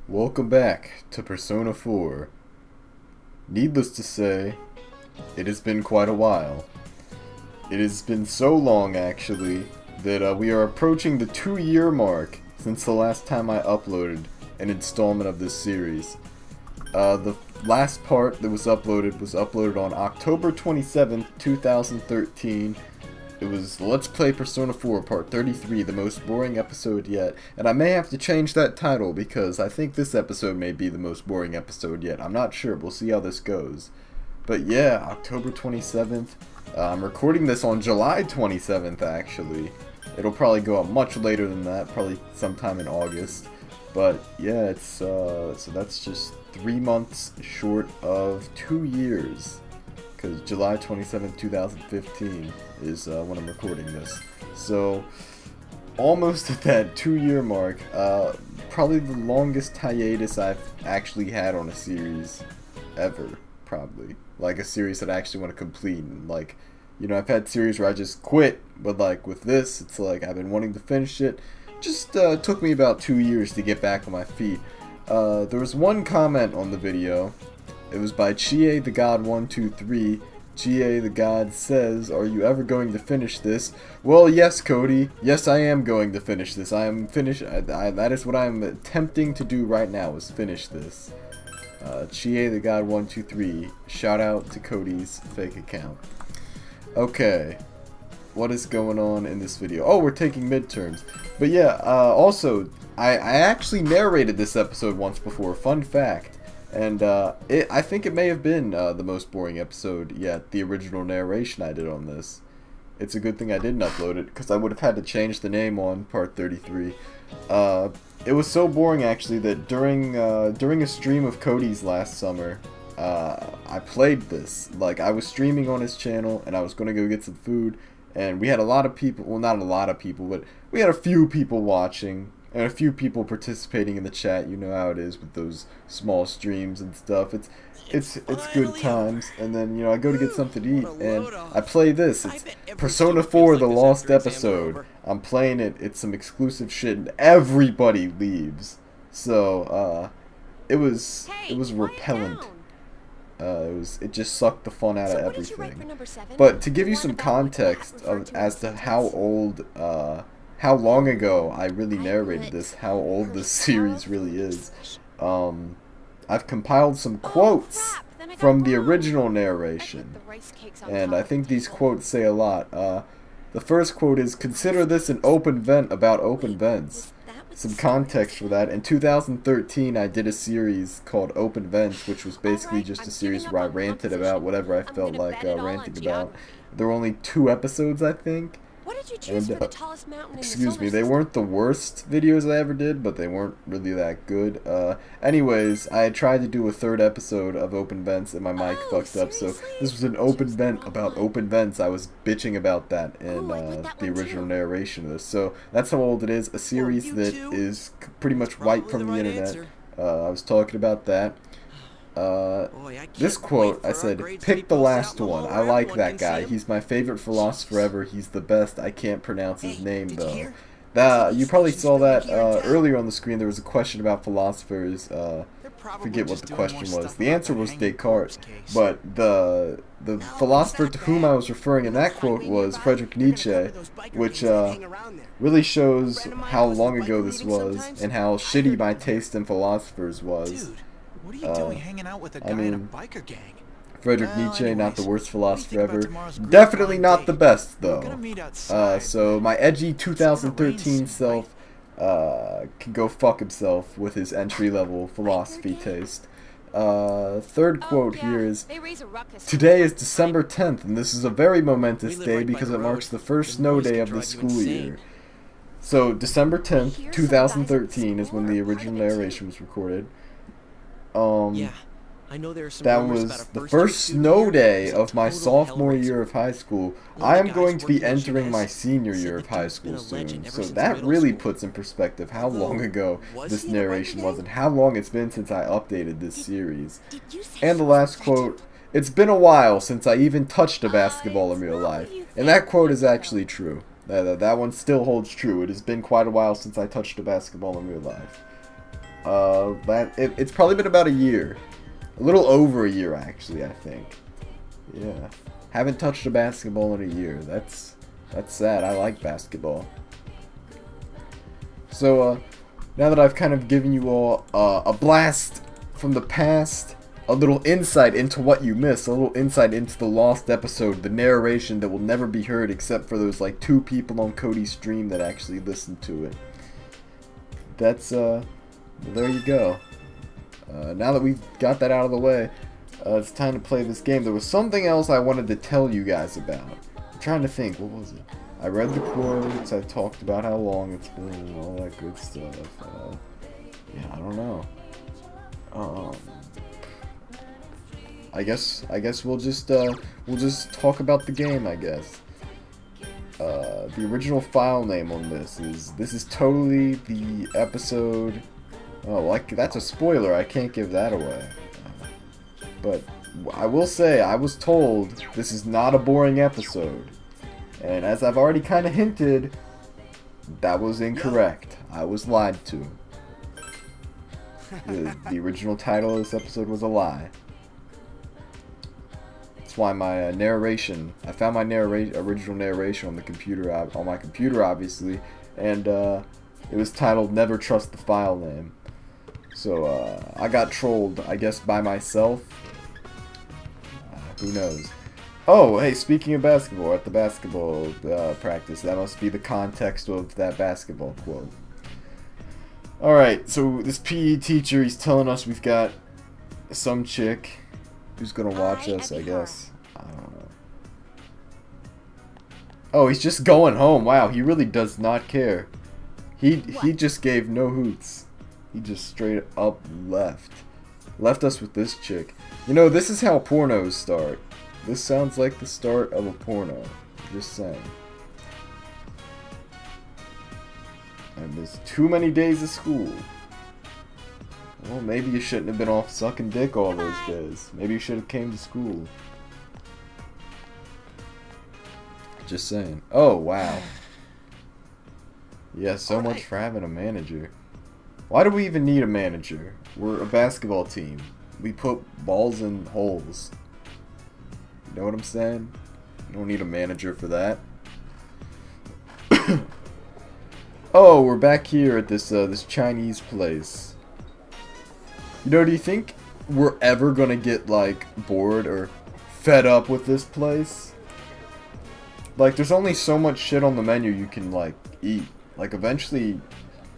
Welcome back to Persona 4. Needless to say, it has been quite a while. It has been so long, actually, that we are approaching the 2-year mark since the last time I uploaded an installment of this series. The last part that was uploaded on October 27th, 2013. It was Let's Play Persona 4 Part 33, the most boring episode yet. And I may have to change that title because I think this episode may be the most boring episode yet. I'm not sure. We'll see how this goes. But yeah, October 27th. I'm recording this on July 27th, actually. It'll probably go up much later than that, probably sometime in August. But yeah, it's so that's just 3 months short of 2 years. Because July 27th, 2015 is when I'm recording this. So, almost at that 2-year mark. Probably the longest hiatus I've actually had on a series ever, probably. Like a series that I actually want to complete. And like, you know, I've had series where I just quit, but like with this, it's like I've been wanting to finish it. Just took me about 2 years to get back on my feet. There was one comment on the video. It was by Chie the God 123. Chie the God says, "Are you ever going to finish this?" Well, yes, Cody. Yes, I am going to finish this. I am that is what I'm attempting to do right now, is finish this. Chie the God 123. Shout out to Cody's fake account. Okay. What is going on in this video? Oh, we're taking midterms. But yeah, also, I actually narrated this episode once before. Fun fact. And I think it may have been the most boring episode yet, the original narration I did on this. It's a good thing I didn't upload it, because I would have had to change the name on part 33. It was so boring, actually, that during a stream of Cody's last summer, I played this. Like, I was streaming on his channel, and I was going to go get some food, and we had a lot of people, well, not a lot of people, but we had a few people watching. And a few people participating in the chat. You know how it is with those small streams and stuff. It's good times. And then, you know, I go to get something to eat and I play this. It's Persona 4 The Lost Episode. I'm playing it. It's some exclusive shit and everybody leaves. So it was repellent. It just sucked the fun out of everything. But to give you some context as to how long ago I really narrated this, how old this series really is. I've compiled some quotes from the original narration, and I think these quotes say a lot. The first quote is, "Consider this an open vent about open vents." Some context for that. In 2013, I did a series called Open Vents, which was basically just a series where I ranted about whatever I felt like ranting about. There were only 2 episodes, I think. What did you choose for the tallest mountain in the excuse me, solar they weren't the worst videos I ever did, but they weren't really that good. Anyways, I had tried to do a 3rd episode of Open Vents and my mic fucked up, so this was an open vent about open vents. I was bitching about that in the original narration of this. So that's how old it is. A series that is pretty much wiped from the internet. I was talking about that. This quote, I said, "Pick the last one. I like that guy. He's my favorite philosopher ever. He's the best. I can't pronounce his name, though." You probably saw that earlier on the screen. There was a question about philosophers. Forget what the question was. The answer was Descartes. But the philosopher to whom I was referring in that quote was Friedrich Nietzsche, which really shows how long ago this was and how shitty my taste in philosophers was. What are you doing hanging out with a guy in a biker gang? Friedrich Nietzsche, not the worst philosopher ever. Definitely not the best, though. So my edgy 2013 self can go fuck himself with his entry-level philosophy taste. 3rd quote here is, "Today is December 10th, and this is a very momentous day because it marks the first snow day of the school year." So December 10th, 2013 is when the original narration was recorded. Yeah, I know there are some that was the first snow day of my sophomore year of high school. I am going to be entering my senior year of high school soon. So that really puts in perspective how long ago this narration was and how long it's been since I updated this series. And the last quote, "It's been a while since I even touched a basketball in real life." And that quote is actually true. That one still holds true. It has been quite a while since I touched a basketball in real life. It's probably been about a year. A little over a year, actually, I think. Yeah. Haven't touched a basketball in a year. That's sad. I like basketball. So, now that I've kind of given you all a blast from the past, a little insight into what you missed, a little insight into the lost episode, the narration that will never be heard except for those, like, 2 people on Cody's stream that actually listened to it. That's, well, there you go. Now that we've got that out of the way, it's time to play this game. There was something else I wanted to tell you guys about. I'm trying to think, what was it? I read the quotes, I talked about how long it's been, and all that good stuff. Yeah, I don't know. I guess we'll just talk about the game, I guess. The original file name on this is totally the episode. Oh, like, that's a spoiler, I can't give that away. But I will say, I was told this is not a boring episode. And as I've already kind of hinted, that was incorrect. I was lied to. The original title of this episode was a lie. That's why my narration, I found my original narration on the computer, on my computer obviously, and it was titled Never Trust the File Name. So I got trolled, I guess, by myself. Who knows? Oh, hey, speaking of basketball, at the basketball practice, that must be the context of that basketball quote. Alright, so this PE teacher, he's telling us we've got some chick who's gonna watch us, I guess. I don't know. Oh, he's just going home. Wow, he really does not care. He just gave no hoots. He just straight up left. Left us with this chick. You know, this is how pornos start. This sounds like the start of a porno. Just saying. And there's too many days of school. Well, maybe you shouldn't have been off sucking dick all those days. Maybe you should have came to school. Just saying. Oh, wow. Yeah, so much for having a manager. Why do we even need a manager? We're a basketball team. We put balls in holes. You know what I'm saying? You don't need a manager for that. Oh, we're back here at this this Chinese place. You know, do you think we're ever gonna get, like, bored or fed up with this place? Like, there's only so much shit on the menu you can, like, eat. Like, eventually,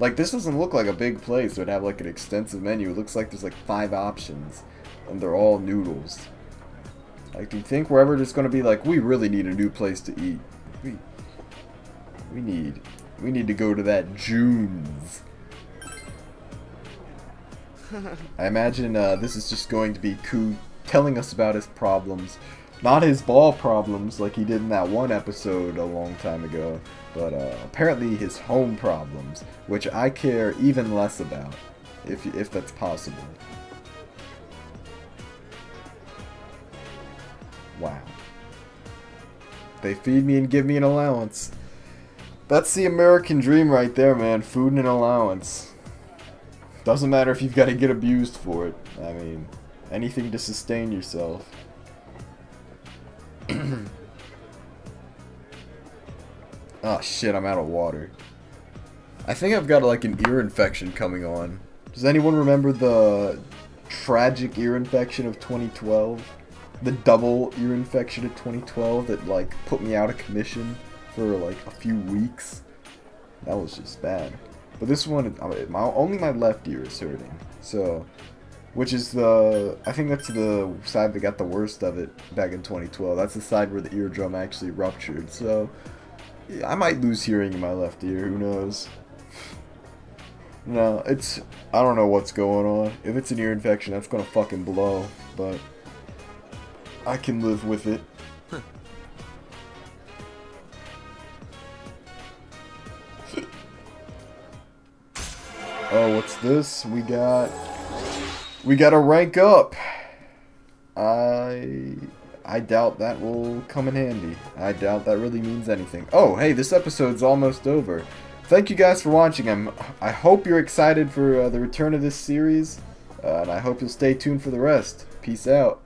like, this doesn't look like a big place. It would have, like, an extensive menu. It looks like there's, like, 5 options, and they're all noodles. Like, do you think we're ever just gonna be like, we really need a new place to eat? We need to go to that June's. I imagine this is just going to be Koo telling us about his problems. Not his ball problems like he did in that one episode a long time ago, but apparently his home problems, which I care even less about, if that's possible. Wow. They feed me and give me an allowance. That's the American dream right there, man. Food and an allowance. Doesn't matter if you've got to get abused for it. I mean, anything to sustain yourself. Oh shit, I'm out of water. I think I've got like an ear infection coming on. Does anyone remember the tragic ear infection of 2012? The double ear infection of 2012 that like put me out of commission for like a few weeks? That was just bad. But this one, only my left ear is hurting. So, which is I think that's the side that got the worst of it back in 2012. That's the side where the eardrum actually ruptured. So, yeah, I might lose hearing in my left ear, who knows? No, I don't know what's going on. If it's an ear infection, that's gonna fucking blow. But I can live with it. Oh, what's this? We gotta rank up. I doubt that will come in handy. I doubt that really means anything. Oh, hey, this episode's almost over. thank you guys for watching. I hope you're excited for the return of this series, and I hope you'll stay tuned for the rest. Peace out.